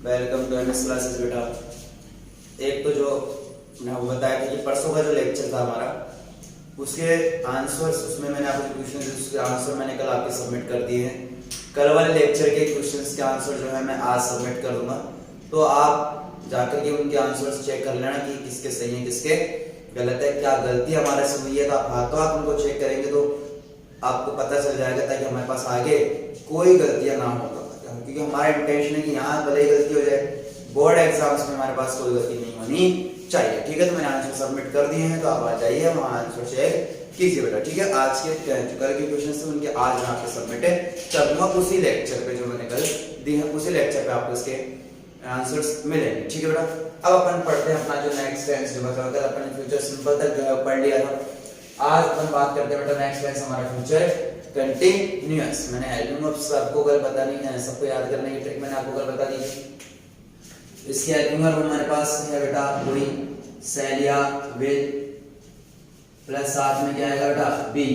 Welcome to MS classes बेटा। एक तो जो मैं आपको बताया था कि परसों का जो लेक्चर था हमारा, उसके आंसर्स, उसमें मैंने आपको क्वेश्चन थे, उसके आंसर मैंने कल आपके सबमिट कर दिए हैं। कल वाले लेक्चर के क्वेश्चंस के आंसर जो है मैं आज सबमिट कर दूंगा, तो आप जाकर के उनके आंसर्स चेक कर लेना कि किसके सही है किसके गलत है, क्या गलती हमारे से हुई है। तो आप हाथों हाथ उनको चेक करेंगे तो आपको पता चल जाएगा, ताकि हमारे पास आगे कोई गलतियां ना हो। क्योंकि हमारा इंटेंशन है कि यहाँ भले गलती हो जाए, बोर्ड एग्जाम्स में हमारे पास कोई गलती नहीं होनी चाहिए। ठीक है, तो मैंने आंसर सबमिट कर दिए हैं, तो आप आ जाइए वहाँ आंसर चेक कीजिए बेटा। ठीक है, आज के कल के क्वेश्चन थे उनके आज मैं आपके सबमिट करूंगा उसी लेक्चर पे जो मैंने कल दी है, उसी लेक्चर पे आपको इसके आंसर्स मिलेंगे। ठीक है बेटा, अब अपन पढ़ते हैं अपना जो नेक्स्ट टेंस जो बताया कल अपन फ्यूचर सिंपल तक जो है पढ़ लिया था। आज अपन बात करते हैं बेटा नेक्स्ट टेंस हमारा फ्यूचर कंटिन्यूअस। मैंने हेल्पिंग आपको कल बता नहीं है, सबको याद करने की ट्रिक मैंने आपको कल बता दी। इसके हेल्पिंग वर्ब हमारे पास है बेटा वही सेलिया विल, प्लस साथ में क्या आएगा बेटा बी,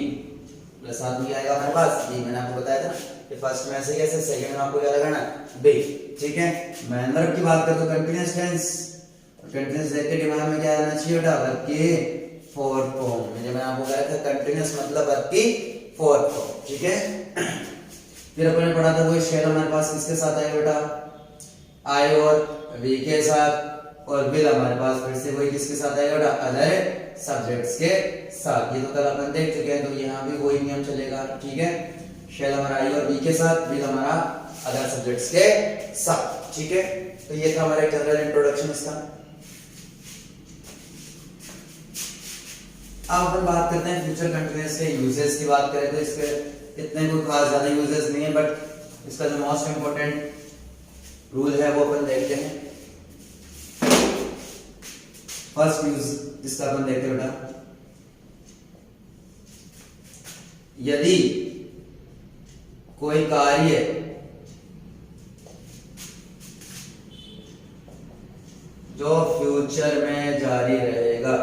प्लस साथ में क्या आएगा हमारे पास बी। मैंने आपको बताया था ना कि फर्स्ट में ऐसे कैसे, सेकंड में आपको क्या लगाना बी। ठीक है, मैन वर्ब की बात करें तो कंटीन्यूअस टेंस, कंटीन्यूअस देख के दिमाग में क्या आना चाहिए बेटा वर्ब की फोर्थ फॉर्म। मैंने आपको बताया था कंटीन्यूअस मतलब वर्ब की फोर्थ फॉर्म। ठीक है, फिर अपन ने पढ़ा था वो शेल हमारे पास किसके साथ आएगा बेटा आई और वी के साथ, और विल हमारे पास फिर से वही किसके साथ आएगा बेटा अदर सब्जेक्ट्स के साथ। ये तो कल अपन देख चुके हैं, तो यहाँ भी वही नियम चलेगा। ठीक है, शेल हमारा आई और वी के साथ, विल हमारा अदर सब्जेक्ट्स के साथ। ठीक है, तो ये था हमारा जनरल इंट्रोडक्शन इसका। अब अपन बात करते हैं फ्यूचर कंटीन्यूअस के यूजेस की बात करें तो इसके इतने कोई खास ज्यादा यूजेस नहीं है, बट इसका जो मोस्ट इंपोर्टेंट रूल है वो अपन देखते हैं। फर्स्ट यूज इसका अपन देखते हैं बेटा, यदि कोई कार्य जो फ्यूचर में जारी रहेगा,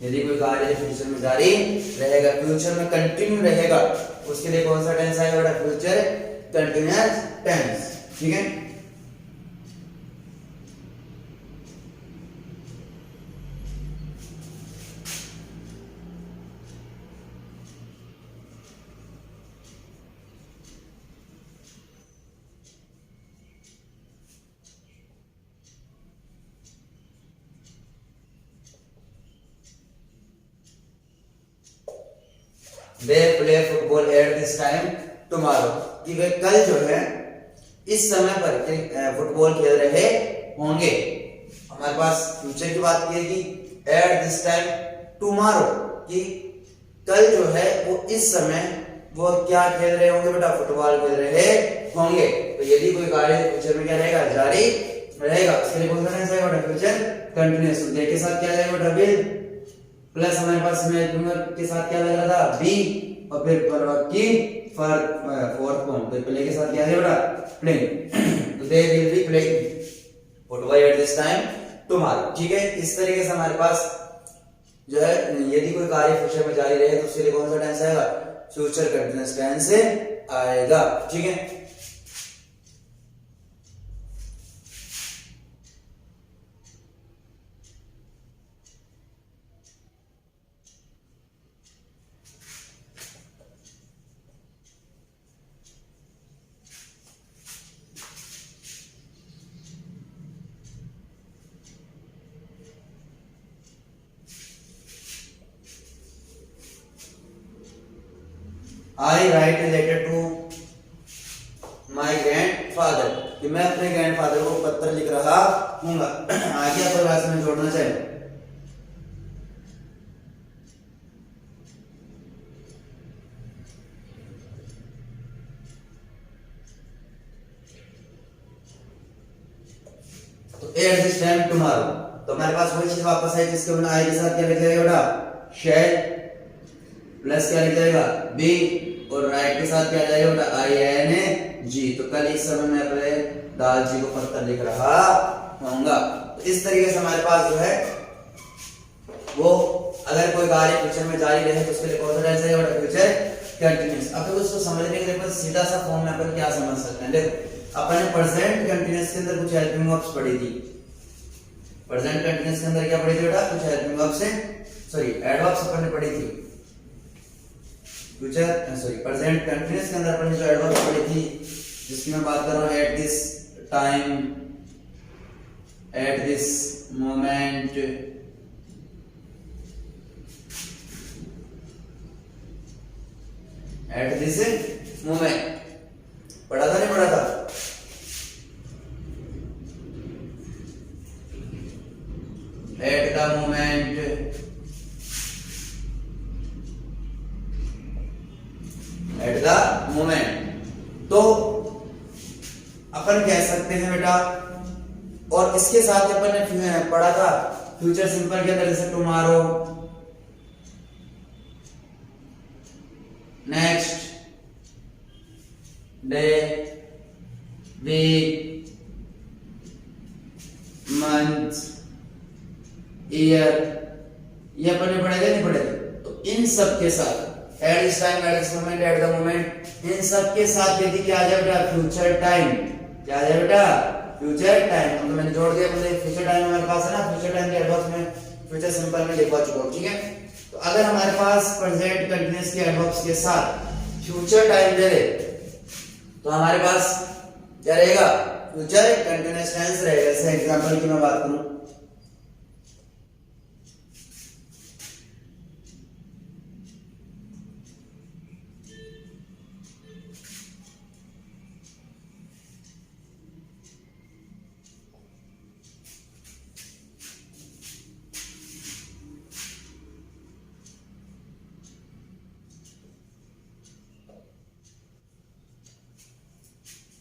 यदि कोई कार्य फ्यूचर में जारी रहेगा, फ्यूचर में कंटिन्यू रहेगा, उसके लिए कौन सा टेंस आएगा बेटा फ्यूचर कंटिन्यूअस टेंस। ठीक है, they play football at this time tomorrow, कि वे कल जो है इस समय पर फुटबॉल खेल रहे होंगे। हमारे पास फ्यूचर की बात की है कि at this time tomorrow, कि कल जो है वो इस समय वो क्या खेल रहे होंगे बेटा फुटबॉल खेल रहे होंगे। तो यदि कोई कार्य फ्यूचर में क्या रहेगा जारी रहेगा, उसके लिए कौन सा टेंस आएगा बेटा फ्यूचर कंटीन्यूअस। दे के साथ क्या जाएगा बेटा विल, प्लस हमारे पास में के साथ क्या लग रहा था बी, और फिर वर्ब की फोर्थ फॉर्म, तो प्ले के साथ क्या है बेटा प्लेइंग, तो they will be playing football eight this time tomorrow. ठीक है, इस तरीके से हमारे पास जो है यदि कोई कार्य फ्यूचर में जारी रहे तो उसके लिए कौन सा टेंस आएगा फ्यूचर कंटीन्यूअस टेंस आएगा। ठीक है, I write related to my grandfather, कि मैं अपने ग्रैंडफादर को पत्र लिख रहा हूँगा। आगे आप क्लास में जोड़ना चाहिए। तो एट दिस टाइम टुमारो, तो हमारे पास वही चीज वापस आई जिसके बिना आई के साथ क्या लिख जाएगा बेटा शैल, प्लस क्या लिख जाएगा बी, और राइट के साथ क्या जाएगा बेटा आई एन जी। तो कल इस समय मैं अपने दादाजी को पत्र लिख रहा होऊंगा। तो इस तरीके से हमारे पास जो है वो अगर कोई कार्य फ्यूचर में जारी रहे तो उसके लिए कौन सा टेंस है फ्यूचर कंटिन्यूअस। अब देखो इसको समझने के लिए अपन सीधा सा फॉर्म में अपन क्या समझ सकते हैं, देखो अपन ने प्रेजेंट कंटिन्यूअस के अंदर कुछ हेल्पिंग वर्ब्स पढ़ी थी। प्रेजेंट कंटिन्यूअस के अंदर क्या पढ़ी थी बेटा, कुछ हेल्पिंग वर्ब्स से सॉरी एडवर्ब्स अपन ने पढ़ी थी। फ्यूचर सॉरी प्रेजेंट कंटिन्यूअस के अंदर अपन ने जो एडवर्ब्स पढ़ी थी, जिसकी मैं बात कर रहा हूं, eight this time, at this moment, eight this moment, पढ़ा था नहीं पढ़ा था? Eight the moment, at the moment, तो अपन कह सकते हैं बेटा। और इसके साथ अपन ने पढ़ा था फ्यूचर सिंपल के अंदर, जैसे tomorrow, next day, week, month, year, ये अपन ने पढ़े नहीं पढ़े? तो इन सब के साथ at this time, at this moment, at the moment, इन सब के साथ यदि क्या आ जाए बेटा, फ्यूचर टाइम, क्या आ जाए बेटा, फ्यूचर टाइम। तो मैंने जोड़ दिया, मुझे फ्यूचर टाइम हमारे पास है ना, फ्यूचर टाइम के एडवर्ब्स में फ्यूचर सिंपल में लिखवा चुका हूं, ठीक है। तो अगर हमारे पास प्रेजेंट कंटिन्यूअस के एडवर्ब्स के साथ फ्यूचर टाइम दे दे, तो हमारे पास क्या रहेगा, फ्यूचर कंटिन्यूअस टेंस रहेगा। जैसे एग्जांपल की मैं बात करूं,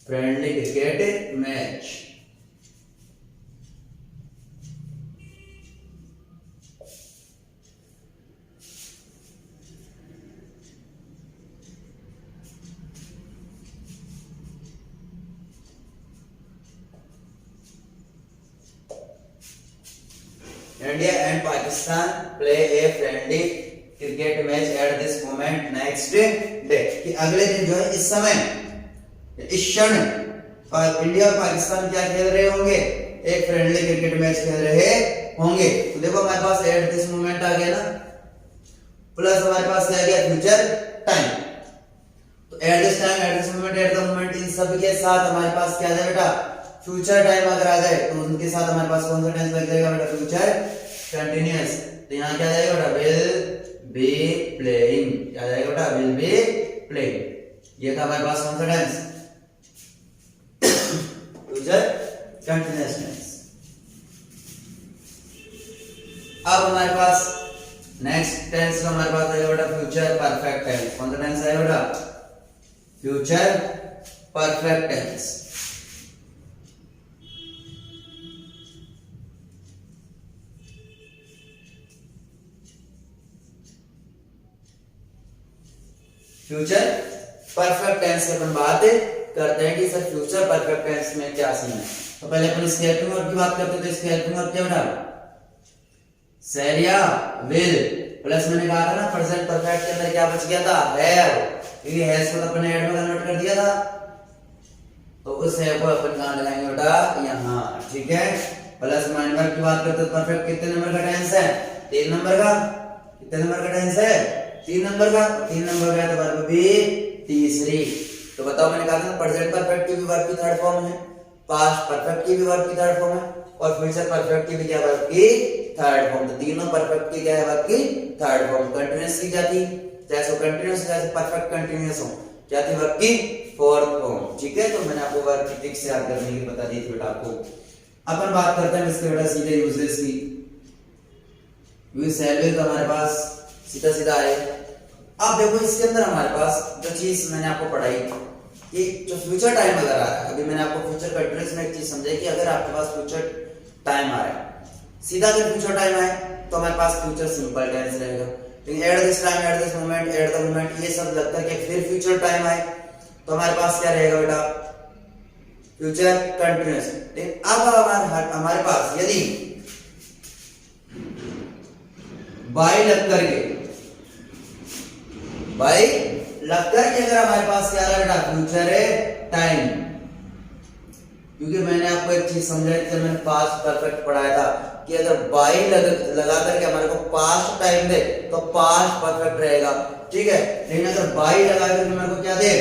friendly cricket match, India and Pakistan play a friendly cricket match at this moment next day, कि अगले दिन जो है, इस समय, इस क्षण इंडिया और पाकिस्तान क्या खेल रहे होंगे, एक फ्रेंडली क्रिकेट मैच खेल रहे होंगे। तो देखो हमारे पास एट दिस मोमेंट आ गया ना, प्लस हमारे पास क्या आ गया, फ्यूचर टाइम। तो at this time, at this moment, at the moment, इन सब के साथ हमारे पास क्या आ जाए बेटा, फ्यूचर टाइम अगर आ जाए तो उनके साथ हमारे पास कौन सा टेंस लग जाएगा बेटा, फ्यूचर कंटिन्यूअस। तो यहाँ क्या आ जाएगा बेटा, विल बी प्लेइंग, क्या आ जाएगा बेटा, विल बी प्लेइंग। ये था हमारे पास कौन सा टेंस, फ्यूचर कंटिन्यूअस टेंस। अब हमारे पास नेक्स्ट टेंस हमारे पास आएगा बेटा, फ्यूचर परफेक्ट टेंस। कौन सा टेंस आएगा बेटा, future perfect tense. Future perfect tense की अपन बात करते हैं कि सर फ्यूचर परफेक्ट टेंस में क्या सीन है। तो पहले अपन इसके हेल्पिंग वर्ब की बात करते हैं। तो इसके हेल्पिंग वर्ब क्या बेटा, शैल या विल, प्लस मैंने कहा था ना प्रेजेंट परफेक्ट के अंदर क्या बच गया था, हैव, क्योंकि हैज को अपन ने एड में कन्वर्ट कर दिया था, तो उस हैव को अपन कहां लगाएंगे बेटा, यहां, ठीक है। प्लस माइंड वर्ब की बात करते हैं, परफेक्ट कितने नंबर का टेंस है, 3 नंबर का। कितने नंबर का टेंस है, 3 नंबर का। 3 नंबर का तो वर्ब भी तीसरी। तो बताओ, मैंने कहा था प्रेजेंट परफेक्ट की भी वर्ब की थर्ड फॉर्म है, पास्ट परफेक्ट की भी वर्ब की थर्ड फॉर्म है, और फ्यूचर परफेक्ट की भी क्या वर्ब की थर्ड फॉर्म। तो तीनों परफेक्ट की क्या है, वर्ब की थर्ड फॉर्म। कंटीन्यूअस की जाती, चाहे सो कंटीन्यूअस चाहे परफेक्ट कंटीन्यूअस हो, क्या थी वर्ब की फोर्थ फॉर्म, ठीक है। तो मैंने आपको वर्ब की ट्रिक से याद करने की बता दी थी बेटा आपको। अपन बात करते हैं इसके बेटा सीधे यूजेस की। यूज सैलरी तो हमारे पास सीधा सीधा है। अब देखो इसके अंदर हमारे पास जो चीज मैंने आपको पढ़ाई कि जो फ्यूचर टाइम अगर आ रहा है, अभी मैंने आपको फ्यूचर कंटीन्यूअस में एक चीज समझाई कि अगर आपके पास फ्यूचर टाइम आ रहा है, सीधा अगर फ्यूचर टाइम आए तो हमारे पास फ्यूचर सिंपल टेंस रहेगा। लेकिन eight this time, at this moment, at the moment, ये सब लगता है कि फिर फ्यूचर टाइम आए तो हमारे पास क्या रहेगा बेटा, फ्यूचर कंटीन्यूअस। लेकिन अब हमारे पास यदि बाय लग करके, बाय लग करके अगर हमारे पास क्या रहा बेटा फ्यूचर टाइम, क्योंकि मैंने आपको एक चीज समझाई थी, मैंने पास्ट परफेक्ट पढ़ाया था कि अगर बाई लगा करके हमारे को पास्ट टाइम दे तो पास्ट परफेक्ट रहेगा, ठीक है। लेकिन अगर बाई लगा करके मेरे को क्या दे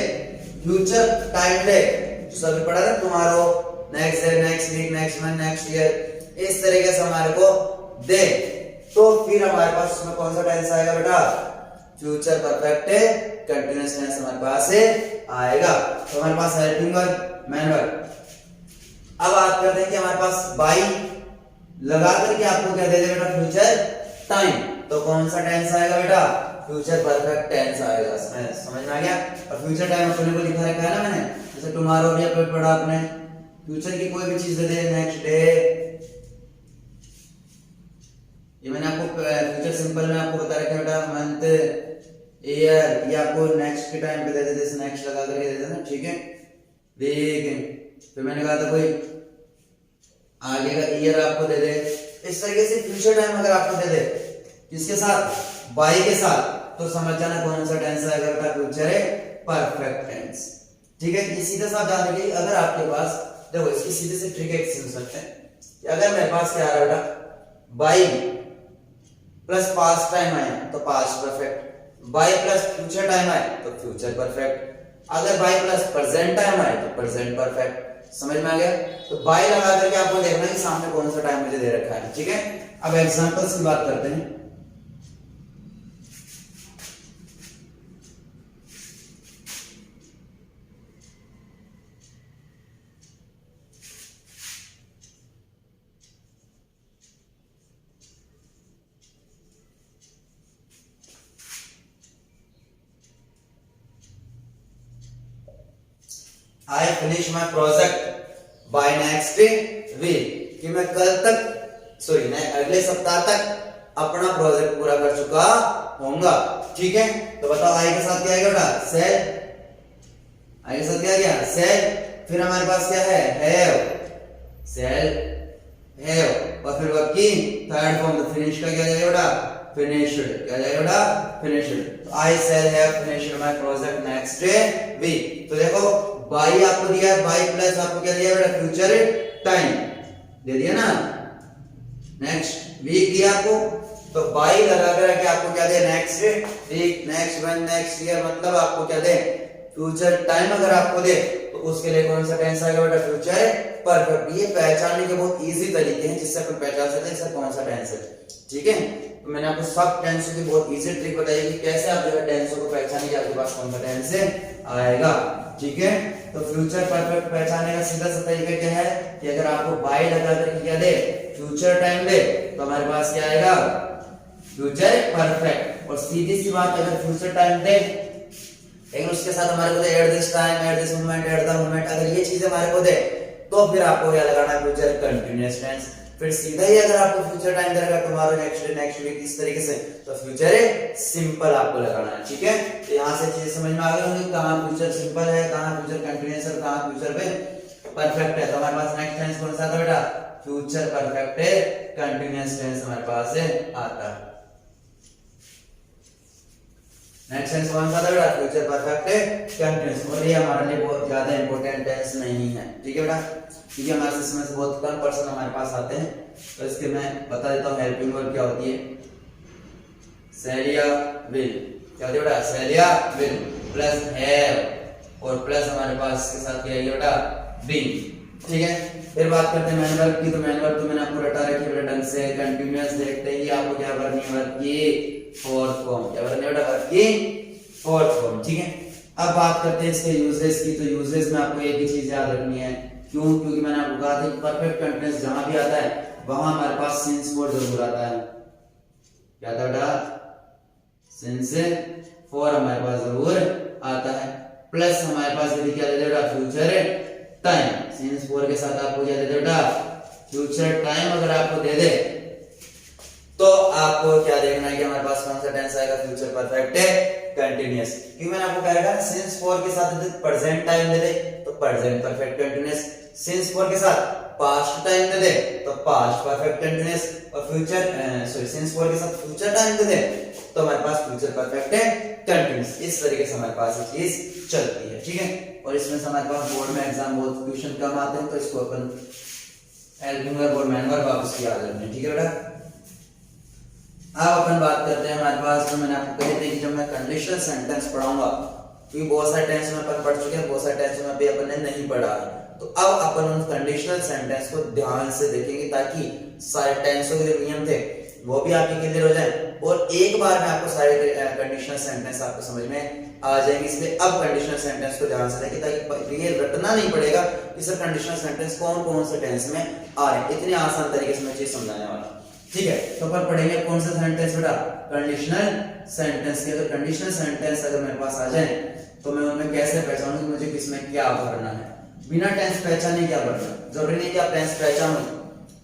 फ्यूचर टाइम दे, तो सभी पढ़ा था तुम्हारो next day, next week, next month, next year, इस तरीके से हमारे को दे, तो फिर हमारे पास उसमें कौन सा टेंस आएगा बेटा फ्यूचर परफेक्ट कंटीन्यूअस टेंस हमारे पास से आएगा। तो हमारे पास हेल्पिंग वर्ब, मेन वर्ब। अब बात करते हैं कि हमारे पास बाई लगा करके आपको क्या दे देगा बेटा फ्यूचर टाइम, तो कौन सा टेंस आएगा बेटा फ्यूचर परफेक्ट टेंस आएगा। समझ में आ गया। और फ्यूचर टाइम अपने को लिखा रखा है ना मैंने, जैसे टुमारो भी आपने पढ़ा, आपने फ्यूचर की कोई भी चीज दे दे, नेक्स्ट डे, ये मैंने आपको फ्यूचर सिंपल में आपको बता रखा है बेटा, मंथ, ईयर, ये आपको नेक्स्ट के टाइम पे दे दे, जैसे नेक्स्ट लगा करके दे देना, ठीक है। वीक, फिर मैंने कहा था कोई आगे का ईयर आपको दे दे, इस तरीके से फ्यूचर टाइम अगर आपको दे दे किसके साथ, बाई के साथ, तो समझ जाना कौन सा टेंस आएगा बेटा फ्यूचर परफेक्ट टेंस, ठीक है। ये सीधा साफ जानने के लिए अगर आपके पास देखो, इसकी सीधे से ट्रिक एक समझ सकते हैं कि अगर मेरे पास क्या आ रहा है बेटा बाई प्लस पास्ट टाइम आए तो past perfect, by plus future time आए तो फ्यूचर परफेक्ट, अगर बाई प्लस प्रेजेंट टाइम आए तो प्रेजेंट परफेक्ट। समझ में आ गया। तो बाई लगा करके आपको देखना है कि सामने कौन सा टाइम मुझे दे रखा है, ठीक है। अब एग्जांपल्स की बात करते हैं। I finish my project by next week, कि मैं कल तक मैं अगले सप्ताह तक अपना प्रोजेक्ट पूरा कर चुका होऊंगा, ठीक है। तो बताओ आई के साथ क्या आएगा बेटा सेल, आई के साथ क्या आ गया सेल, फिर हमारे पास क्या है हैव, सेल हैव, और फिर वर्ब की थर्ड फॉर्म, तो फिनिश का क्या जाएगा बेटा फिनिश्ड, क्या जाएगा बेटा finished. I shall have finished my project next week. तो देखो बाई आपको दिया है, बाई प्लस आपको क्या दिया बेटा फ्यूचर टाइम दे दिया ना, नेक्स्ट वीक दिया आपको, तो बाई लगा कर आपको क्या दे next week, next month, next year, मतलब आपको क्या दे फ्यूचर टाइम अगर आपको दे तो उसके लिए कौन सा टेंस आएगा बेटा फ्यूचर परफेक्ट। ये पहचानने के बहुत इजी तरीके हैं जिससे अपन पहचान सकते हैं सर कौन सा टेंस है, ठीक है। तो मैंने आपको सब टेंसों की बहुत इजी ट्रिक बताई कि कैसे आप जो है टेंसों को पहचाने कि आपके पास कौन सा टेंस आएगा, ठीक है। तो फ्यूचर परफेक्ट पहचानने का सीधा सा तरीका क्या है कि अगर आपको बाई लगा करके क्या दे फ्यूचर टाइम दे तो हमारे पास क्या आएगा फ्यूचर परफेक्ट। और सीधी सी बात, अगर फ्यूचर टाइम दे लेकिन उसके साथ हमारे को दे at this time, at this moment, at the moment, अगर ये चीजें हमारे को दे तो फिर आपको क्या लगाना है फ्यूचर कंटीन्यूअस टेंस। फिर सीधा ही अगर आपको फ्यूचर टाइम दे रखा है tomorrow, next day, next week, इस तरीके से, तो फ्यूचर सिंपल आपको लगाना है, ठीक है। तो यहां से चीजें समझ में आ गई होंगी कहां फ्यूचर सिंपल है, कहां फ्यूचर कंटीन्यूअस है, कहां फ्यूचर पे परफेक्ट है। तो हमारे पास नेक्स्ट टेंस कौन सा आता है बेटा फ्यूचर परफेक्ट है, कंटीन्यूअस टेंस हमारे पास आता है। नेक्स्ट टेंस कौन सा था बेटा फ्यूचर परफेक्ट है कंटीन्यूअस, और ये हमारे लिए बहुत ज्यादा इंपॉर्टेंट टेंस नहीं है, ठीक है बेटा, क्योंकि हमारे सिस्टम से बहुत कम पर्सन हमारे पास आते हैं। तो इसके मैं बता देता हूँ हेल्पिंग वर्ब क्या होती है। सेलिया विल, क्या होती है बेटा सेलिया विल प्लस हैव और प्लस हमारे पास के साथ क्या है बेटा बीइंग, ठीक है। फिर बात करते हैं मैन वर्ब की। तो मैन वर्ब तो मैंने आपको रटा रखी है ढंग से, कंटीन्यूअस देखते ही आपको क्या करनी है वर्ब की फोर्थ फॉर्म, क्या करनी है बेटा वर्ब की फोर्थ फॉर्म, ठीक है। अब बात करते हैं इसके यूजेस की। तो यूजेस में आपको एक ही चीज याद रखनी है, क्यों, क्योंकि मैंने आपको कहा था कि परफेक्ट कंटीन्यूअस जहां भी आता है वहां हमारे पास सिंस फॉर जरूर आता है, क्या था बेटा सिंस फॉर हमारे पास जरूर आता है, प्लस हमारे पास यदि क्या दे देगा फ्यूचर टाइम, सिंस फॉर के साथ आपको क्या दे देगा फ्यूचर टाइम अगर आपको दे दे तो आपको क्या देखना है कि हमारे पास कौन सा टेंस आएगा फ्यूचर परफेक्ट है कंटीन्यूअस। क्योंकि मैंने आपको कहा था सिंस फॉर के साथ यदि प्रेजेंट टाइम दे दे तो present perfect continuous, since for के साथ पास्ट टाइम दे दे तो पास्ट परफेक्ट कंटीन्यूअस, और फ्यूचर सिंस फॉर के साथ फ्यूचर टाइम दे दे तो हमारे पास फ्यूचर परफेक्ट है कंटिन्यूस। इस तरीके से हमारे पास ये चीज चलती है, ठीक है। और इसमें से हमारे पास बोर्ड में एग्जाम बहुत क्वेश्चन कम आते हैं, तो इसको अपन हेल्पिंग वर्ब और मैन वर्ब वापस याद रखना है, ठीक है बेटा। अब अपन बात करते हैं हमारे पास, जो मैंने आपको कहे थे कि जब मैं कंडीशनल सेंटेंस पढ़ाऊंगा, क्योंकि बहुत सारे टेंस में अपन पढ़ चुके हैं, बहुत सारे टेंस में अभी अपन ने नहीं पढ़ा है, तो अब अपन उन कंडीशनल सेंटेंस को ध्यान से देखेंगे ताकि सारे टेंसों के जो नियम थे वो भी आपके क्लियर हो जाए, और एक बार में आपको सारे कंडीशनल सेंटेंस आपको समझ में आ जाएंगे। इसलिए अब कंडीशनल सेंटेंस को ध्यान से देखें ताकि ये रटना नहीं पड़ेगा कि सर कंडीशनल सेंटेंस कौन कौन से टेंस में आ रहे हैं। इतनी आसान तरीके से मैं चीज समझाने वाला, ठीक है। तो अपन पढ़ेंगे कौन सा सेंटेंस बेटा, कंडीशनल सेंटेंस के। तो कंडीशनल सेंटेंस अगर मेरे पास आ जाए तो मैं उनमें कैसे पहचानूं कि मुझे किसमें क्या भरना है। बिना टेंस पहचाने क्या भरना, जरूरी नहीं कि आप टेंस पहचानो,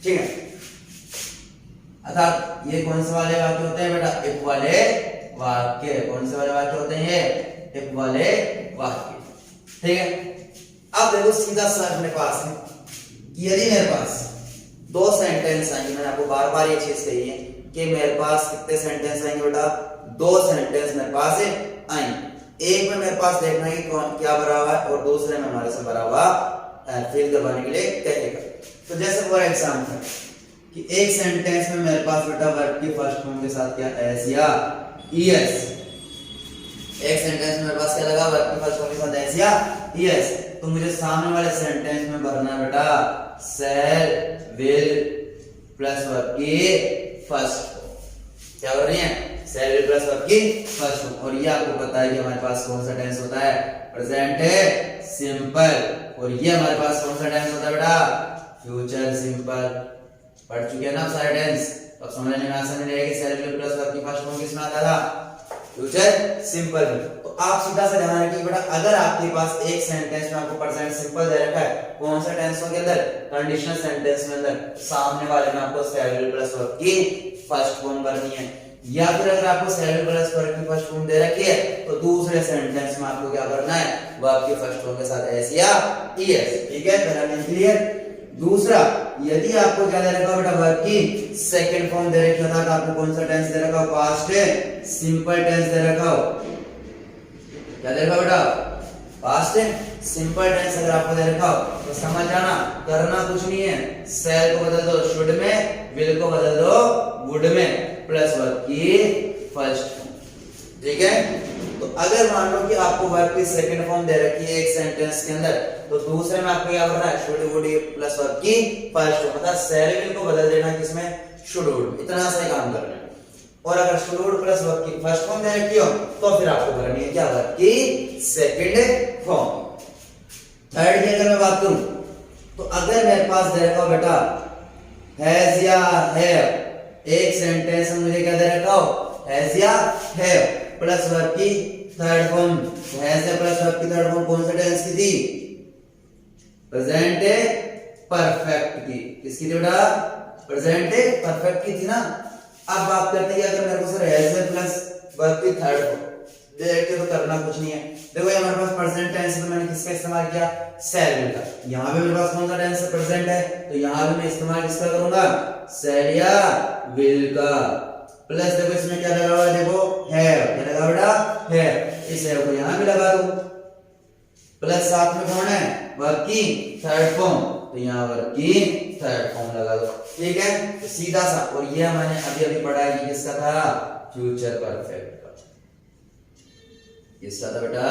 ठीक है। अर्थात ये कौन से वाले वाक्य होते हैं बेटा, इफ वाले वाक्य। कौन से वाले वाक्य होते हैं ये, इफ वाले वाक्य, ठीक है। अब देखो सीधा सा अपने पास है, यदि मेरे पास दो सेंटेंस आएंगे, मैंने आपको बार बार ये चीज कही है कि मेरे पास कितने सेंटेंस आएंगे बेटा, दो सेंटेंस मेरे पास आएंगे। एक में मेरे पास देखना है कि कौन क्या भरा हुआ है, और दूसरे में हमारे से भरा हुआ फिल करवाने के लिए कहेगा। तो जैसे फॉर एग्जांपल कि एक सेंटेंस में मेरे पास बेटा वर्ब की फर्स्ट फॉर्म के साथ क्या एस या ईएस। एक सेंटेंस में मेरे पास क्या लगा, वर्ब की फर्स्ट फॉर्म के साथ एस या ईएस। तो मुझे सामने वाले सेंटेंस में भरना है बेटा शैल विल प्लस वर्ब की फर्स्ट फॉर्म। क्या भर रही है, शैल विल प्लस वर्ब की फर्स्ट फॉर्म। और ये आपको पता है कि हमारे पास कौन सा टेंस होता है, प्रेजेंट सिंपल। और ये हमारे पास कौन सा टेंस होता है बेटा, फ्यूचर सिंपल। पढ़ चुके हैं ना आप सारे टेंस, अब समझने में आसानी रहेगी। शैल विल प्लस वर्ब की फर्स्ट फॉर्म किसमें आता था, फ्यूचर सिंपल में। तो आप सीधा सा ध्यान रखिए बेटा, अगर आपके पास एक सेंटेंस में आपको प्रेजेंट सिंपल दे रखा है, कौन सा टेंसों के अंदर, कंडीशनल सेंटेंस में अंदर, सामने वाले में आपको शैल विल प्लस वर्ब की फर्स्ट फॉर्म करनी है। या फिर अगर आपको शैल विल प्लस वर्ब की फर्स्ट फॉर्म दे रखी है तो दूसरे सेंटेंस में आपको क्या करना है, वर्ब की फर्स्ट फॉर्म के साथ एस या ईएस, ठीक है। पहला लाइन क्लियर। दूसरा, यदि आपको क्या दे रखा हो बेटा, वर्ब की सेकंड फॉर्म दे रखी हो, तो आपको कौन सा टेंस दे रखा हो, पास्ट सिंपल टेंस दे रखा हो। क्या दे रखा हो बेटा, पास्ट सिंपल टेंस अगर आपको दे रखा हो तो समझ जाना, करना कुछ नहीं है, शैल को बदल दो शुड में, विल को बदल दो वुड में, प्लस वर्ब की फर्स्ट फॉर्म, ठीक है। तो अगर मान लो कि आपको वर्ब की सेकंड फॉर्म दे रखी है एक सेंटेंस के अंदर, तो दूसरे में आपको क्या करना है, शुड वुड प्लस वर्ब की फर्स्ट फॉर्म, मतलब शैल विल को बदल देना किसमें, शुड वुड, इतना सा ही काम करना है। और अगर शुड वुड प्लस वर्ब की फर्स्ट फॉर्म दे रखी हो तो फिर आपको करनी है क्या, वर्ब की सेकंड फॉर्म। थर्ड की अगर मैं बात करूं तो अगर मेरे पास दे रखा हो बेटा हैज या हैव, एक सेंटेंस में मुझे क्या दे रखा हो, हैज या हैव प्लस वर्ब की थर्ड फॉर्म। हैज या प्लस वर्ब की थर्ड फॉर्म कौन से टेंस की थी, प्रेजेंट परफेक्ट की। किसकी थी बेटा, प्रेजेंट परफेक्ट की थी ना। अब बात करते हैं अगर मेरे को सर हैज प्लस वर्ब की थर्ड फॉर्म देखते तो करना कुछ नहीं है। देखो ये हमारे पास प्रेजेंट टेंस है, तो मैंने किसका इस्तेमाल किया, शैल विल का। यहाँ पे मेरे पास कौन सा टेंस है, प्रेजेंट है, तो यहाँ भी मैं इस्तेमाल किसका करूंगा, शैल या विल का। प्लस देखो इसमें क्या लगा हुआ है, देखो हैव, क्या लगा बेटा, हैव, इस हैव को यहाँ भी लगा दो, प्लस साथ में कौन है, वर्ब की थर्ड फॉर्म, तो यहाँ वर्ब की थर्ड फॉर्म लगा दो, ठीक है। तो सीधा सा, और ये मैंने अभी अभी पढ़ा है, किसका था, फ्यूचर परफेक्ट का। इसका था बेटा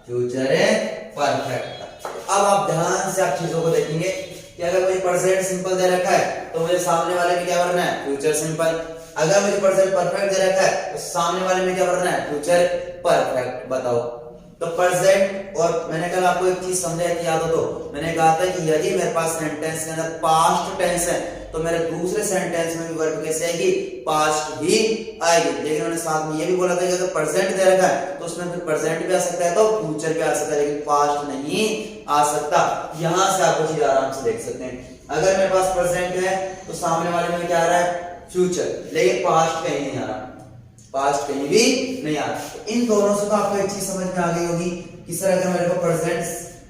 फ्यूचर परफेक्ट का। अब आप ध्यान से आप चीजों को देखेंगे कि अगर मुझे प्रेजेंट सिंपल दे रखा है तो मुझे सामने वाले में क्या भरना है, फ्यूचर सिंपल। अगर मुझे प्रेजेंट परफेक्ट दे रखा है तो सामने वाले में क्या भरना है, फ्यूचर परफेक्ट। बताओ, तो प्रेजेंट, और मैंने कल आपको एक चीज समझाई थी, याद हो तो मैंने कहा था कि यदि मेरे पास सेंटेंस के अंदर पास्ट टेंस है तो मेरे दूसरे सेंटेंस में भी वर्ब कैसे आएगी, पास्ट ही आएगी। लेकिन मैंने साथ में ये भी बोला था कि अगर प्रेजेंट दे रखा है तो उसमें फिर प्रेजेंट भी आ सकता है, तो फ्यूचर भी आ सकता है, लेकिन पास्ट नहीं आ सकता। यहां से आपको चीज आराम से देख सकते हैं। अगर मेरे पास प्रेजेंट है तो सामने वाले में क्या आ रहा है, फ्यूचर, लेकिन पास्ट कहीं नहीं आ रहा, पास्ट कहीं भी नहीं आ रहा। इन दोनों से तो आपको एक चीज समझ में आ गई होगी कि सर अगर मेरे को प्रेजेंट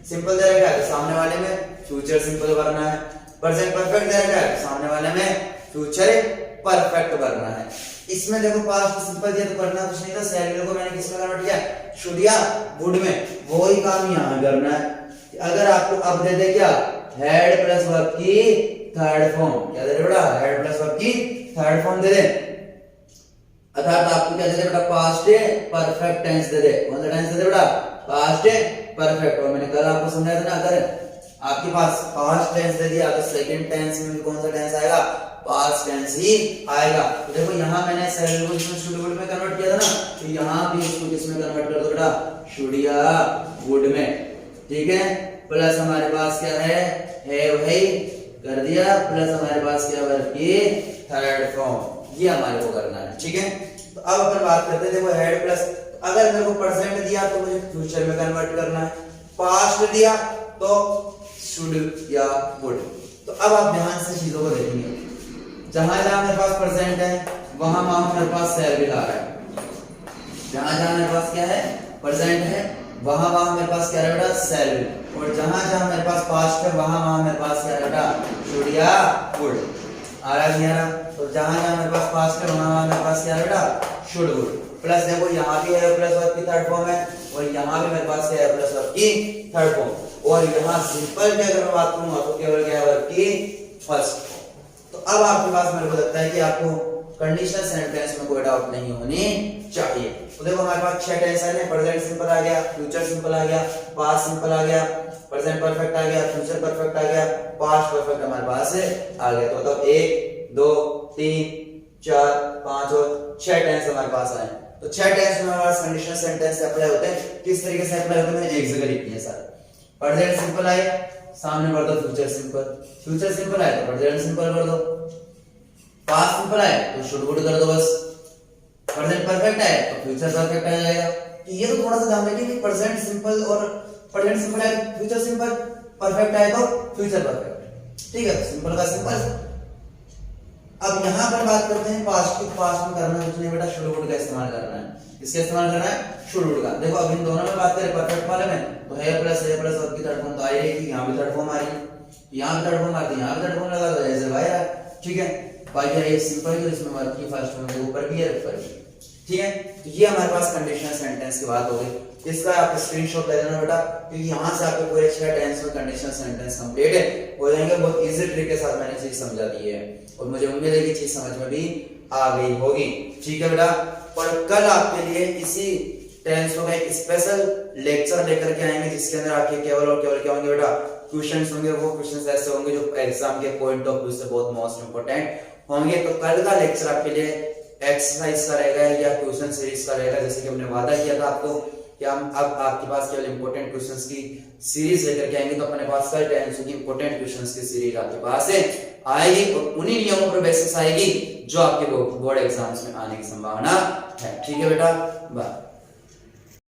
सिंपल दे रखा है तो सामने वाले में फ्यूचर सिंपल भरना है, प्रेजेंट परफेक्ट दे रखा है तो सामने वाले में फ्यूचर परफेक्ट भरना है। इसमें देखो पास्ट सिंपल दिया तो करना कुछ नहीं था, शैल विल को मैंने किसमें कन्वर्ट किया, शुड या वुड में, वही काम यहाँ करना है। अगर आपको अब दे दे क्या, हैड प्लस वर्ब की थर्ड फॉर्म, क्या दे दे बेटा, हैड प्लस वर्ब की थर्ड फॉर्म दे दे, अर्थात आपको क्या दे दे बेटा, पास्ट परफेक्ट टेंस दे दे। कौन सा टेंस दे दे बेटा, पास्ट परफेक्ट। और मैंने कल आपको समझाया था ना, अगर आपके पास पास्ट टेंस दे दिया तो सेकंड टेंस में भी कौन सा टेंस आएगा, पास्ट टेंस ही आएगा। तो देखो यहाँ मैंने शैल विल को शुड वुड में कन्वर्ट किया था ना, तो यहाँ भी इसको किसमें कन्वर्ट कर दो बेटा, शुड या वुड में, ठीक है। प्लस हमारे पास क्या है वही कर दिया, प्लस हमारे पास क्या वर्ब की थर्ड फॉर्म, ये हमारे को करना है, ठीक है। तो अब अपन बात करते हैं, देखो हेड प्लस, अगर मेरे को प्रेजेंट दिया तो मुझे फ्यूचर में कन्वर्ट करना है, पास्ट दिया तो शुड या वुड। तो अब आप ध्यान से चीजों को देखेंगे, जहां जहां मेरे पास प्रेजेंट है वहां वहां मेरे पास शैल विल आ रहा है, जहां जहां मेरे पास क्या है, प्रेजेंट है, वहां वहां मेरे पास क्या है बेटा, शैल विल, और जहां जहां मेरे पास पास्ट है वहां वहां मेरे पास क्या है बेटा, शुड या वुड। आ रहा नहीं आ रहा, तो जहां जहां मेरे पास पास्ट है वहां वहां मेरे पास क्या है बेटा, शुड वुड। प्लस देखो यहाँ भी है प्लस वर्ब की थर्ड फॉर्म है, और यहाँ भी मेरे पास क्या है, प्लस वर्ब की थर्ड फॉर्म, और यहाँ सिंपल की अगर मैं बात करूँ तो केवल क्या है, वर्ब की फर्स्ट फॉर्म। तो अब आपके पास मेरे को लगता है कि आपको कंडीशनल सेंटेंस में कोई डाउट नहीं होनी चाहिए। तो देखो हमारे पास 6 टेंस है, प्रेजेंट सिंपल आ गया, फ्यूचर सिंपल आ गया, पास्ट सिंपल आ गया, प्रेजेंट परफेक्ट आ गया, फ्यूचर परफेक्ट आ गया, पास्ट परफेक्ट हमारे पास आ गया। तो मतलब 1 2 3 4 5 और 6 टेंस हमारे पास आए। तो 6 टेंस में हमारे पास कंडीशनल सेंटेंस से अप्लाई होते हैं। किस तरीके से अप्लाई होते हैं मैंने एक जगह लिख दिया सारे। प्रेजेंट सिंपल आए, सामने भर दो फ्यूचर सिंपल, फ्यूचर सिंपल आए तो प्रेजेंट सिंपल भर दो, पास्ट सिंपल आए तो शुड वुड कर दो बस, प्रेजेंट परफेक्ट आए तो फ्यूचर परफेक्ट आ जाएगा। तो ये तो थोड़ा सा ध्यान रखिए कि प्रेजेंट सिंपल और प्रेजेंट सिंपल आए तो फ्यूचर सिंपल, परफेक्ट आए तो फ्यूचर परफेक्ट, ठीक है, सिंपल का सिंपल। अब यहाँ पर बात करते हैं पास्ट की। पास्ट में करना कुछ नहीं बेटा, शुड वुड का इस्तेमाल करना है। इसका इस्तेमाल करना है शुड वुड का। देखो अब इन दोनों में बात करें परफेक्ट वाले में, तो है प्लस वर्ब की थर्ड फॉर्म तो आ रही है, यहाँ भी थर्ड फॉर्म आ रही है, यहाँ भी थर्ड फॉर्म आती है, यहाँ भी थर्ड फॉर्म लगा दो ऐसे भाई यार, ठीक है। बाकी ये सिंपल है, इसमें वर्ब की फर्स्ट फॉर्म है, ऊपर भी है ऊपर भी, ठीक है। तो ये हमारे पास कंडीशनल सेंटेंस की बात हो गई। इसका आप स्क्रीनशॉट ले लेना बेटा, क्योंकि यहाँ से आपके पूरे 6 टेंस में कंडीशनल सेंटेंस कंप्लीट है हो जाएंगे। बहुत इजी ट्रिक के साथ मैंने चीज समझा दी है, और मुझे उम्मीद है कि चीज समझ में भी आ गई होगी, ठीक है बेटा। और कल आपके लिए इसी टेंस का एक स्पेशल लेक्चर लेकर के आएंगे, जिसके अंदर आपके केवल और केवल क्या होंगे बेटा, क्वेश्चंस होंगे। वो क्वेश्चंस ऐसे होंगे जो एग्जाम के पॉइंट ऑफ व्यू से बहुत मोस्ट इंपोर्टेंट होंगे। तो कल का लेक्चर आपके लिए एक्सरसाइज का रहेगा या क्वेश्चन सीरीज का रहेगा, जैसे कि हमने वादा किया था आपको कि हम अब आपके पास केवल इंपोर्टेंट क्वेश्चंस की सीरीज लेकर के आएंगे। तो अपने पास कल टेंस की इंपोर्टेंट क्वेश्चंस की सीरीज आपके पास आएगी, और उन्हीं नियमों पर बेसिस आएगी जो आपके बोर्ड एग्जाम्स में आने की संभावना है, ठीक है बेटा। बाय।